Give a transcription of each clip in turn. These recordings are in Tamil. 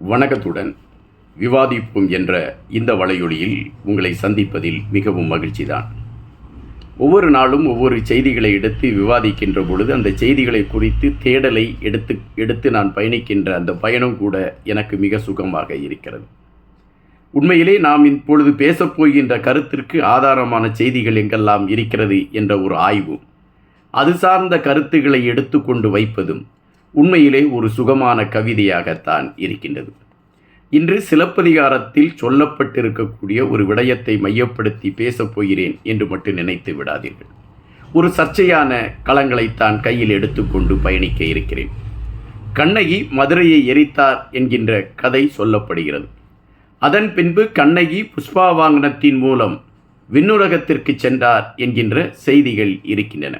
வணக்கத்துடன் விவாதிப்போம் என்ற இந்த வலையொலியில் உங்களை சந்திப்பதில் மிகவும் மகிழ்ச்சிதான். ஒவ்வொரு நாளும் ஒவ்வொரு செய்திகளை எடுத்து விவாதிக்கின்ற பொழுது அந்த செய்திகளை குறித்து தேடலை எடுத்து நான் பயணிக்கின்ற அந்த பயணம் கூட எனக்கு மிக சுகமாக இருக்கிறது. உண்மையிலே நாம் இப்பொழுது பேசப்போகின்ற கருத்திற்கு ஆதாரமான செய்திகள் எங்கெல்லாம் இருக்கிறது என்ற ஒரு ஆய்வும் அது சார்ந்த கருத்துக்களை எடுத்துக்கொண்டு வைப்பதும் உண்மையிலே ஒரு சுகமான கவிதையாகத்தான் இருக்கின்றது. இன்று சிலப்பதிகாரத்தில் சொல்லப்பட்டிருக்கக்கூடிய ஒரு விடயத்தை மையப்படுத்தி பேசப் போகிறேன் என்று மட்டும் நினைத்து விடாதீர்கள். ஒரு சர்ச்சையான களங்களைத்தான் கையில் எடுத்துக்கொண்டு பயணிக்க இருக்கிறேன். கண்ணகி மதுரையை எரித்தார் என்கின்ற கதை சொல்லப்படுகிறது. அதன் பின்பு கண்ணகி புஷ்பாவாங்கனத்தின் மூலம் விண்ணுலகத்திற்கு சென்றார் என்கின்ற செய்திகள் இருக்கின்றன.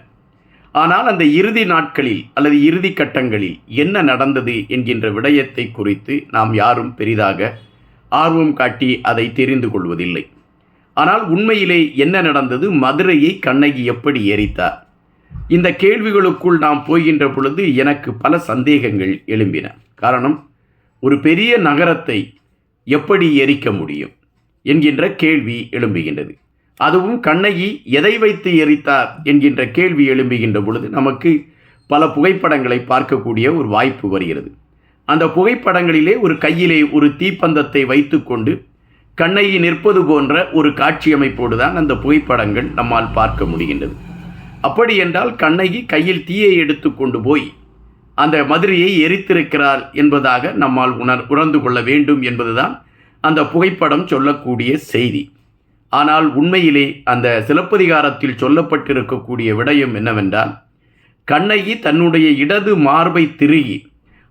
ஆனால் அந்த இறுதி நாட்களில் அல்லது இறுதி கட்டங்களில் என்ன நடந்தது என்கின்ற விடயத்தை குறித்து நாம் யாரும் பெரிதாக ஆர்வம் காட்டி அதை தெரிந்து கொள்வதில்லை. ஆனால் உண்மையிலே என்ன நடந்தது, மதுரையை கண்ணகி எப்படி எரித்தார், இந்த கேள்விகளுக்குள் நாம் போகின்ற பொழுது எனக்கு பல சந்தேகங்கள் எழும்பின. காரணம், ஒரு பெரிய நகரத்தை எப்படி எரிக்க முடியும் என்கின்ற கேள்வி எழும்புகின்றது. அதுவும் கண்ணகி எதை வைத்து எரித்தார் என்கின்ற கேள்வி எழும்புகின்ற பொழுது நமக்கு பல புகைப்படங்களை பார்க்கக்கூடிய ஒரு வாய்ப்பு வருகிறது. அந்த புகைப்படங்களிலே ஒரு கையிலே ஒரு தீப்பந்தத்தை வைத்து கொண்டு கண்ணகி நிற்பது போன்ற ஒரு காட்சி அமைப்போடு தான் அந்த புகைப்படங்கள் நம்மால் பார்க்க முடிகின்றது. அப்படி என்றால் கண்ணகி கையில் தீயை எடுத்து கொண்டு போய் அந்த மதுரையை எரித்திருக்கிறார் என்பதாக நம்மால் உணர்ந்து கொள்ள வேண்டும் என்பதுதான் அந்த புகைப்படம் சொல்லக்கூடிய செய்தி. ஆனால் உண்மையிலே அந்த சிலப்பதிகாரத்தில் சொல்லப்பட்டிருக்கக்கூடிய விடயம் என்னவென்றால், கண்ணகி தன்னுடைய இடது மார்பை திருகி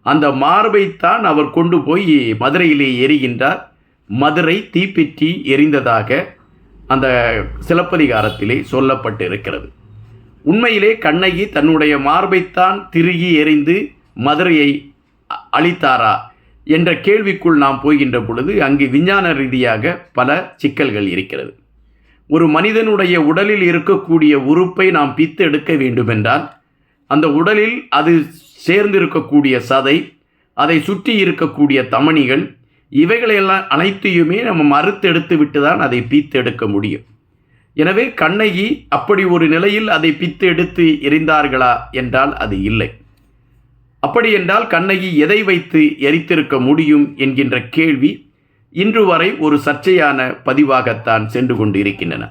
அந்த மார்பைத்தான் அவர் கொண்டு போய் மதுரையிலே எரிகின்றார். மதுரை தீப்பிற்றி எரிந்ததாக அந்த சிலப்பதிகாரத்திலே சொல்லப்பட்டிருக்கிறது. உண்மையிலே கண்ணகி தன்னுடைய மார்பைத்தான் திருகி எரிந்து மதுரையை அழித்தாரா என்ற கேள்விக்குள் நாம் போகின்ற பொழுது அங்கு விஞ்ஞான ரீதியாக பல சிக்கல்கள் இருக்கிறது. ஒரு மனிதனுடைய உடலில் இருக்கக்கூடிய உறுப்பை நாம் பித்து எடுக்க வேண்டுமென்றால் அந்த உடலில் அது சேர்ந்திருக்கக்கூடிய சதை, அதை சுற்றி இருக்கக்கூடிய தமனிகள், இவைகளையெல்லாம் அனைத்தையுமே நம்ம மறுத்தெடுத்து விட்டு தான் அதை பித்து எடுக்க முடியும். எனவே கண்ணகி அப்படி ஒரு நிலையில் அதை பித்து எடுத்து எரிந்தார்களா என்றால் அது இல்லை. அப்படி என்றால் கண்ணகி எதை வைத்து எரித்திருக்க முடியும் என்கின்ற கேள்வி இன்று வரை ஒரு சர்ச்சையான பதிவாகத்தான் சென்று கொண்டு இருக்கின்றன.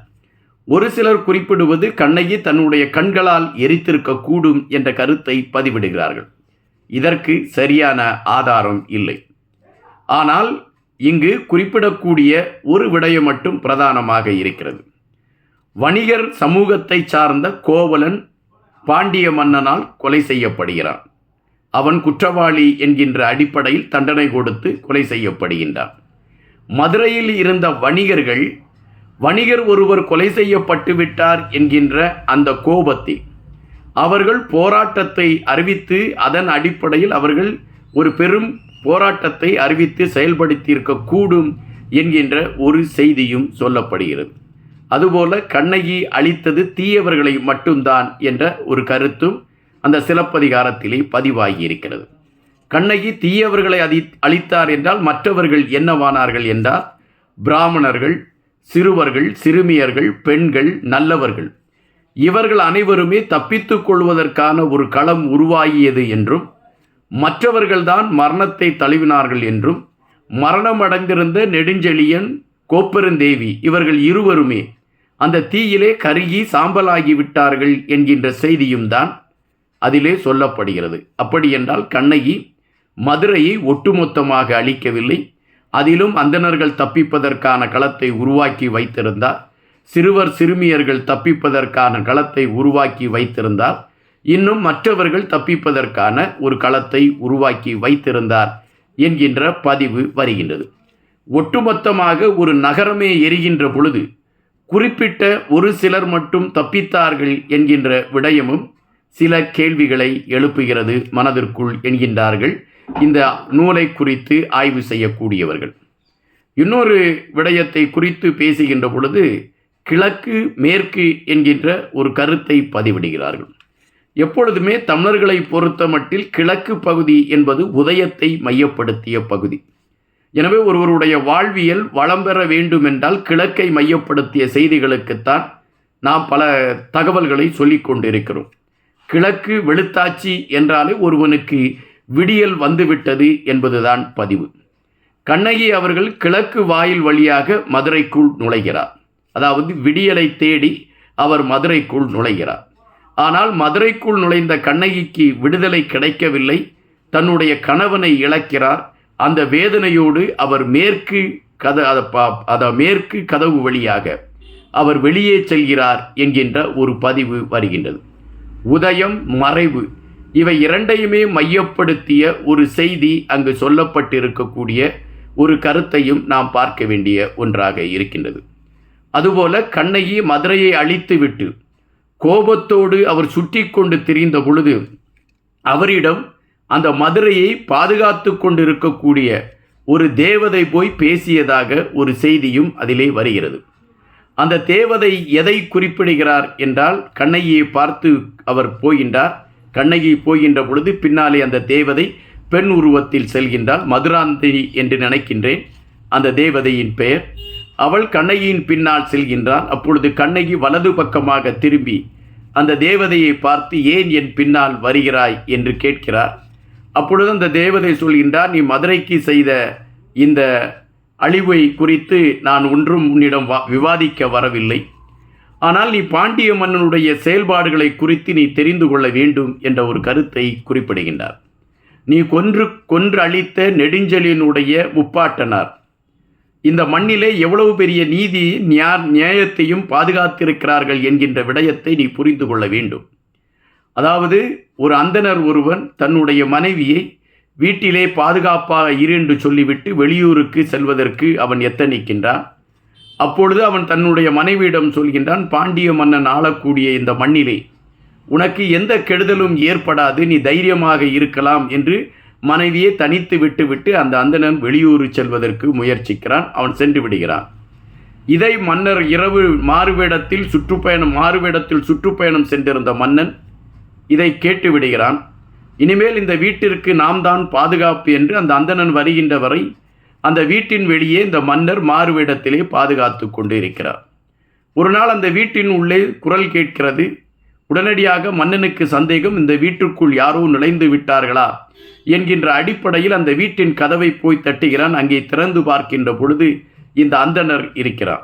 ஒரு சிலர் குறிப்பிடுவது கண்ணகி தன்னுடைய கண்களால் எரித்திருக்க கூடும் என்ற கருத்தை பதிவிடுகிறார்கள். இதற்கு சரியான ஆதாரம் இல்லை. ஆனால் இங்கு குறிப்பிடக்கூடிய ஒரு விடயம் மட்டும் பிரதானமாக இருக்கிறது. வணிகர் சமூகத்தை சார்ந்த கோவலன் பாண்டிய மன்னனால் கொலை செய்யப்படுகிறான். அவன் குற்றவாளி என்கின்ற அடிப்படையில் தண்டனை கொடுத்து கொலை செய்யப்படுகின்றான். மதுரையில் இருந்த வணிகர் ஒருவர் கொலை செய்யப்பட்டு விட்டார் என்கின்ற அந்த கோபத்தில் அவர்கள் போராட்டத்தை அறிவித்து அதன் அடிப்படையில் அவர்கள் ஒரு பெரும் போராட்டத்தை அறிவித்து செயல்படுத்தியிருக்கக்கூடும் என்கின்ற ஒரு செய்தியும் சொல்லப்படுகிறது. அதுபோல கண்ணகி அழித்தது தீயவர்களை மட்டும்தான் என்ற ஒரு கருத்தும் அந்த சிலப்பதிகாரத்திலே பதிவாகி இருக்கிறது. கண்ணகி தீயவர்களை அழித்தார் என்றால் மற்றவர்கள் என்னவானார்கள் என்றால் பிராமணர்கள், சிறுவர்கள், சிறுமியர்கள், பெண்கள், நல்லவர்கள், இவர்கள் அனைவருமே தப்பித்துக் கொள்வதற்கான ஒரு களம் உருவாகியது என்றும், மற்றவர்கள்தான் மரணத்தை தழுவினார்கள் என்றும், மரணமடைந்திருந்த நெடுஞ்செழியன், கோப்பெருந்தேவி இவர்கள் இருவருமே அந்த தீயிலே கருகி சாம்பலாகி விட்டார்கள் என்கின்ற செய்தியும் தான் அதிலே சொல்லப்படுகிறது. அப்படி என்றால் கண்ணகி மதுரையை ஒட்டுமொத்தமாக அழிக்கவில்லை. அதிலும் அந்தணர்கள் தப்பிப்பதற்கான களத்தை உருவாக்கி வைத்திருந்தார். சிறுவர் சிறுமியர்கள் தப்பிப்பதற்கான களத்தை உருவாக்கி வைத்திருந்தார். இன்னும் மற்றவர்கள் தப்பிப்பதற்கான ஒரு களத்தை உருவாக்கி வைத்திருந்தார் என்கின்ற பதிவு வருகின்றது. ஒட்டுமொத்தமாக ஒரு நகரமே எரிகின்ற பொழுது குறிப்பிட்ட ஒரு சிலர் மட்டும் தப்பித்தார்கள் என்கின்ற விடயமும் சில கேள்விகளை எழுப்புகிறது மனதிற்குள் என்கின்றார்கள் இந்த நூலை குறித்து ஆய்வு செய்யக்கூடியவர்கள். இன்னொரு விடயத்தை குறித்து பேசுகின்ற பொழுது கிழக்கு மேற்கு என்கின்ற ஒரு கருத்தை பதிவிடுகிறார்கள். எப்பொழுதுமே தமிழர்களை பொறுத்த மட்டில் கிழக்கு பகுதி என்பது உதயத்தை மையப்படுத்திய பகுதி. எனவே ஒருவருடைய வாழ்வியல் வளம் பெற வேண்டுமென்றால் கிழக்கை மையப்படுத்திய செய்திகளுக்குத்தான் நாம் பல தகவல்களை சொல்லிக் கொண்டிருக்கிறோம். கிழக்கு வெளுத்தாச்சி என்றாலே ஒருவனுக்கு விடியல் வந்துவிட்டது என்பதுதான் பதிவு. கண்ணகி அவர்கள் கிழக்கு வாயில் வழியாக மதுரைக்குள் நுழைகிறார். அதாவது விடியலை தேடி அவர் மதுரைக்குள் நுழைகிறார். ஆனால் மதுரைக்குள் நுழைந்த கண்ணகிக்கு விடுதலை கிடைக்கவில்லை. தன்னுடைய கணவனை இழக்கிறார். அந்த வேதனையோடு அவர் மேற்கு கதவு வழியாக அவர் வெளியே செல்கிறார் என்கின்ற ஒரு பதிவு வருகின்றது. உதயம் மறைவு இவை இரண்டையுமே மையப்படுத்திய ஒரு செய்தி அங்கு சொல்லப்பட்டிருக்கக்கூடிய ஒரு கருத்தையும் நாம் பார்க்க வேண்டிய ஒன்றாக இருக்கின்றது. அதுபோல கண்ணகி மதுரையை அழித்துவிட்டு கோபத்தோடு அவர் சுற்றி கொண்டு திரிந்த பொழுது அவரிடம் அந்த மதுரையை பாதுகாத்து கொண்டிருக்கக்கூடிய ஒரு தேவதை போய் பேசியதாக ஒரு செய்தியும் அதிலே வருகிறது. அந்த தேவதை எதை குறிப்பிடுகிறார் என்றால், கண்ணகியை பார்த்து அவர் போகின்றார். கண்ணகி போகின்ற பொழுது பின்னாலே அந்த தேவதை பெண் உருவத்தில் செல்கின்றாள். மதுராந்தகி என்று நினைக்கின்றேன் அந்த தேவதையின் பெயர். அவள் கண்ணகியின் பின்னால் செல்கின்றாள். அப்பொழுது கண்ணகி வலது பக்கமாக திரும்பி அந்த தேவதையை பார்த்து, ஏன் என் பின்னால் வருகிறாய் என்று கேட்கிறார். அப்பொழுது அந்த தேவதை சொல்கின்றார், நீ மதுரைக்கு செய்த இந்த அழிவை குறித்து நான் ஒன்றும் உன்னிடம் விவாதிக்க வரவில்லை. ஆனால் நீ பாண்டிய மன்னனுடைய செயல்பாடுகளை குறித்து நீ தெரிந்து கொள்ள வேண்டும் என்ற ஒரு கருத்தை குறிப்பிடுகின்றார். நீ கொன்று அழித்த நெடுஞ்செழியனுடைய முப்பாட்டனார் இந்த மண்ணிலே எவ்வளவு பெரிய நீதி நியாயத்தையும் பாதுகாத்திருக்கிறார்கள் என்கின்ற விடயத்தை நீ புரிந்து கொள்ள வேண்டும். அதாவது ஒரு அந்தணர் ஒருவன் தன்னுடைய மனைவியை வீட்டிலே பாதுகாப்பாக இரு என்று சொல்லிவிட்டு வெளியூருக்கு செல்வதற்கு அவன் எத்தனிக்கின்றான். அப்பொழுது அவன் தன்னுடைய மனைவியிடம் சொல்கின்றான், பாண்டிய மன்னன் ஆளக்கூடிய இந்த மண்ணிலே உனக்கு எந்த கெடுதலும் ஏற்படாது, நீ தைரியமாக இருக்கலாம் என்று மனைவியை தனித்து விட்டுவிட்டு அந்த அந்தணன் வெளியூர் செல்வதற்கு முயற்சிக்கிறான். அவன் சென்று விடுகிறான். இதை மன்னர் இரவு மாறுவேடத்தில் சுற்றுப்பயணம் சென்றிருந்த மன்னன் இதை கேட்டு விடுகிறான். இனிமேல் இந்த வீட்டிற்கு நாம் தான் பாதுகாப்பு என்று அந்த அந்தணன் வருகின்ற வரை அந்த வீட்டின் வெளியே இந்த மன்னர் மாறுவேடத்திலே பாதுகாத்து கொண்டு இருக்கிறார். ஒரு நாள் அந்த வீட்டின் உள்ளே குரல் கேட்கிறது. உடனடியாக மன்னனுக்கு சந்தேகம், இந்த வீட்டுக்குள் யாரோ நுழைந்து விட்டார்களா என்கின்ற அடிப்படையில் அந்த வீட்டின் கதவை போய் தட்டுகிறான். அங்கே திறந்து பார்க்கின்ற பொழுது இந்த அந்தணர் இருக்கிறார்.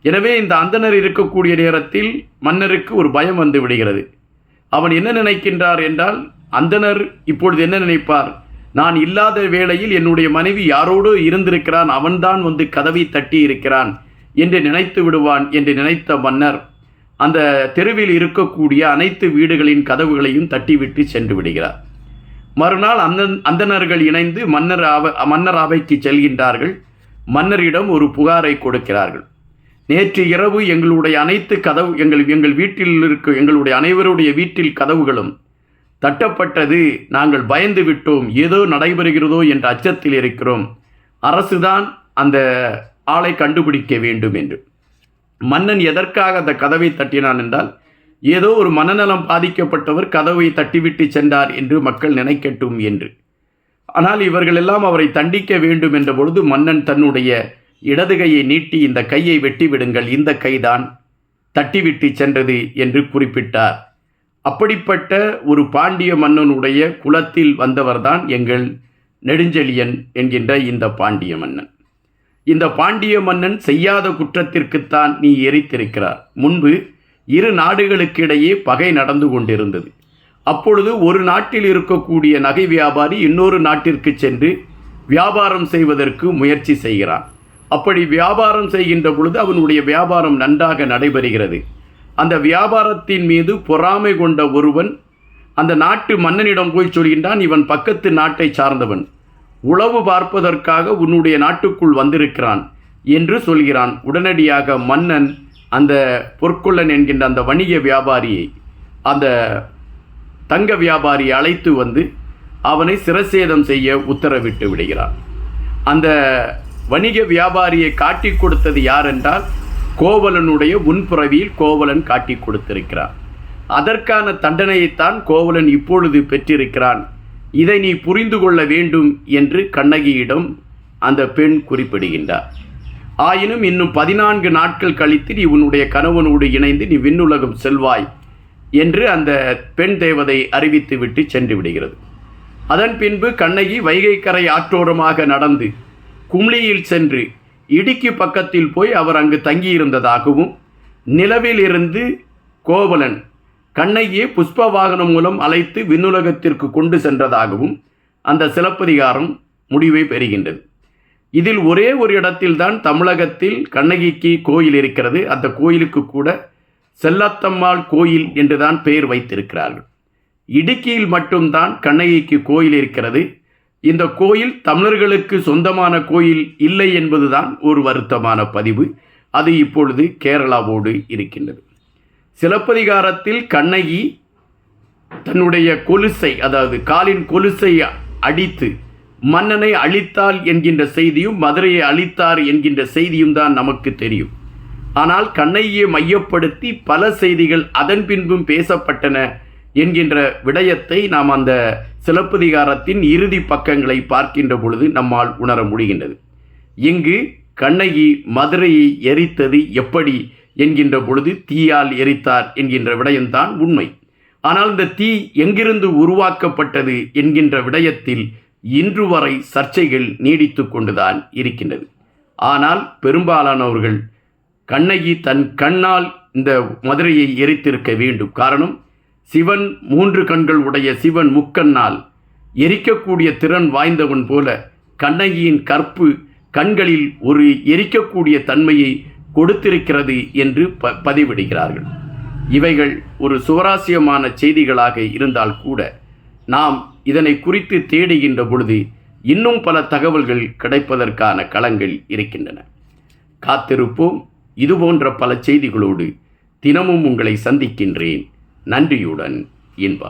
எனவே இந்த அந்தணர் இருக்கக்கூடிய நேரத்தில் மன்னருக்கு ஒரு பயம் வந்து விடுகிறது. அவன் என்ன நினைக்கின்றார் என்றால், அந்தணர் இப்பொழுது என்ன நினைப்பார், நான் இல்லாத வேளையில் என்னுடைய மனைவி யாரோடு இருந்திருக்கிறான், அவன்தான் வந்து கதவை தட்டி இருக்கிறான் என்று நினைத்து விடுவான் என்று நினைத்த மன்னர் அந்த தெருவில் இருக்கக்கூடிய அனைத்து வீடுகளின் கதவுகளையும் தட்டிவிட்டு சென்று விடுகிறார். மறுநாள் அந்தணர்கள் இணைந்து மன்னர் அவைக்கு செல்கின்றார்கள். மன்னரிடம் ஒரு புகாரை கொடுக்கிறார்கள். நேற்று இரவு எங்களுடைய அனைத்து எங்களுடைய அனைவருடைய வீட்டில் கதவுகளும் தட்டப்பட்டது. நாங்கள் பயந்து விட்டோம், ஏதோ நடைபெறுகிறதோ என்ற அச்சத்தில் இருக்கிறோம். அரசுதான் அந்த ஆளை கண்டுபிடிக்க வேண்டும் என்று. மன்னன் எதற்காக அந்த கதவை தட்டினான் என்றால், ஏதோ ஒரு மனநலம் பாதிக்கப்பட்டவர் கதவை தட்டிவிட்டு சென்றார் என்று மக்கள் நினைக்கட்டும் என்று. ஆனால் இவர்கள் எல்லாம் அவரை தண்டிக்க வேண்டும் என்ற பொழுது மன்னன் தன்னுடைய இடது கையை நீட்டி, இந்த கையை வெட்டி விடுங்கள், இந்த கைதான் தட்டிவிட்டு சென்றது என்று குறிப்பிட்டார். அப்படிப்பட்ட ஒரு பாண்டிய மன்னனுடைய குலத்தில் வந்தவர்தான் எங்கள் நெடுஞ்செழியன் என்கின்ற இந்த பாண்டிய மன்னன். இந்த பாண்டிய மன்னன் செய்யாத குற்றத்திற்குத்தான் நீ எரித்திருக்கிறார். முன்பு இரு நாடுகளுக்கிடையே பகை நடந்து கொண்டிருந்தது. அப்பொழுது ஒரு நாட்டில் இருக்கக்கூடிய நகை வியாபாரி இன்னொரு நாட்டிற்கு சென்று வியாபாரம் செய்வதற்கு முயற்சி செய்கிறான். அப்படி வியாபாரம் செய்கின்ற பொழுது அவனுடைய வியாபாரம் நன்றாக நடைபெறுகிறது. அந்த வியாபாரத்தின் மீது பொறாமை கொண்ட ஒருவன் அந்த நாட்டு மன்னனிடம் போய் சொல்கின்றான், இவன் பக்கத்து நாட்டை சார்ந்தவன், உளவு பார்ப்பதற்காக உன்னுடைய நாட்டுக்குள் வந்திருக்கிறான் என்று சொல்கிறான். உடனடியாக மன்னன் அந்த பொற்கொள்ளன் என்கின்ற அந்த வணிக வியாபாரியை, அந்த தங்க வியாபாரியை அழைத்து வந்து அவனை சிரசேதம் செய்ய உத்தரவிட்டு விடுகிறான். அந்த வணிக வியாபாரியை காட்டி கொடுத்தது யார் என்றால், கோவலனுடைய முன்பிறவியில் கோவலன் காட்டி கொடுத்திருக்கிறான். அதற்கான தண்டனையைத்தான் கோவலன் இப்பொழுது பெற்றிருக்கிறான். இதை நீ புரிந்து கொள்ள வேண்டும் என்று கண்ணகியிடம் அந்த பெண் குறிப்பிடுகின்றார். ஆயினும் இன்னும் 14 நாட்கள் கழித்து நீ உன்னுடைய கணவனோடு இணைந்து நீ விண்ணுலகம் செல்வாய் என்று அந்த பெண் தேவதை அறிவித்து விட்டு சென்று விடுகிறது. அதன் பின்பு கண்ணகி வைகை கரை ஆற்றோரமாக நடந்து கும்ளியில் சென்று இடுக்கி பக்கத்தில் போய் அவர் அங்கு தங்கியிருந்ததாகவும், நிலவில் இருந்து கோவலன் கண்ணகியை புஷ்ப வாகனம் மூலம் அழைத்து விண்ணுலகத்திற்கு கொண்டு சென்றதாகவும் அந்த சிலப்பதிகாரம் முடிவை பெறுகின்றது. இதில் ஒரே ஒரு இடத்தில்தான் தமிழகத்தில் கண்ணகிக்கு கோயில் இருக்கிறது. அந்த கோயிலுக்கு கூட செல்லத்தம்மாள் கோயில் என்றுதான் பெயர் வைத்திருக்கிறார்கள். இடுக்கியில் மட்டும்தான் கண்ணகிக்கு கோயில் இருக்கிறது. இந்த கோயில் தமிழர்களுக்கு சொந்தமான கோயில் இல்லை என்பதுதான் ஒரு வருத்தமான பதிவு. அது இப்பொழுது கேரளாவோடு இருக்கின்றது. சிலப்பதிகாரத்தில் கண்ணகி தன்னுடைய கொலுசை, அதாவது காலின் கொலுசை அடித்து மன்னனை அழித்தாள் என்கின்ற செய்தியும் மதுரையை அழித்தார் என்கின்ற செய்தியும் தான் நமக்கு தெரியும். ஆனால் கண்ணகியை மையப்படுத்தி பல செய்திகள் அதன் பின்பும் பேசப்பட்டன என்கின்ற விடயத்தை நாம் அந்த சிலப்பதிகாரத்தின் இறுதி பக்கங்களை பார்க்கின்ற பொழுது நம்மால் உணர முடிகின்றது. இங்கு கண்ணகி மதுரையை எரித்தது எப்படி என்கின்ற பொழுது தீயால் எரித்தார் என்கின்ற விடயம்தான் உண்மை. ஆனால் இந்த தீ எங்கிருந்து உருவாக்கப்பட்டது என்கின்ற விடயத்தில் இன்று வரை சர்ச்சைகள் நீடித்து கொண்டுதான் இருக்கின்றது. ஆனால் பெரும்பாலானவர்கள் கண்ணகி தன் கண்ணால் இந்த மதுரையை எரித்திருக்க வேண்டும். காரணம், சிவன் 3 கண்கள் உடைய சிவன் முக்கண்ணால் எரிக்கக்கூடிய திறன் வாய்ந்தவன் போல கண்ணகியின் கற்பு கண்களில் ஒரு எரிக்கக்கூடிய தன்மையை கொடுத்திருக்கிறது என்று பதிவிடுகிறார்கள். இவைகள் ஒரு சுவாரஸ்யமான செய்திகளாக இருந்தால் கூட நாம் இதனை குறித்து தேடுகின்ற பொழுது இன்னும் பல தகவல்கள் கிடைப்பதற்கான களங்கள் இருக்கின்றன. காத்திருப்போம். இதுபோன்ற பல செய்திகளோடு தினமும் உங்களை சந்திக்கின்றேன். நன்றியுடன் இன்பா.